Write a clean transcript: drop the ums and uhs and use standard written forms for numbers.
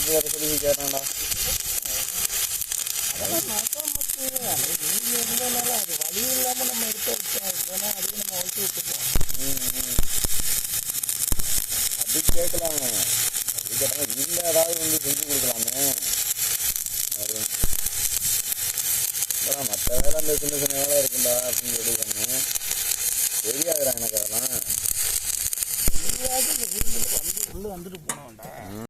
எடுத்து வர சொல்லி கேட்டான்டா. அதெல்லாம் நமக்கு நீங்கள் இருந்தனால அது வழி இல்லாமல் நம்ம எடுத்து வச்சோம். இல்லைன்னா அதுக்கு நம்ம வச்சு விட்டுப்போம். அது கேட்கலாங்க. அது கேட்டாங்க இல்லை ஏதாவது வந்து செஞ்சு கொடுக்கலாமே அப்படின்னு. மற்ற வேலை அந்த சின்ன சின்ன வேலை இருக்குண்டா அப்படின்னு சொல்லியிருக்காங்க. தெரியாதுடா எனக்கு அதெல்லாம். தெரியாது. இந்த வீட்டில் வந்து உள்ளே வந்துட்டு போனோம்டா.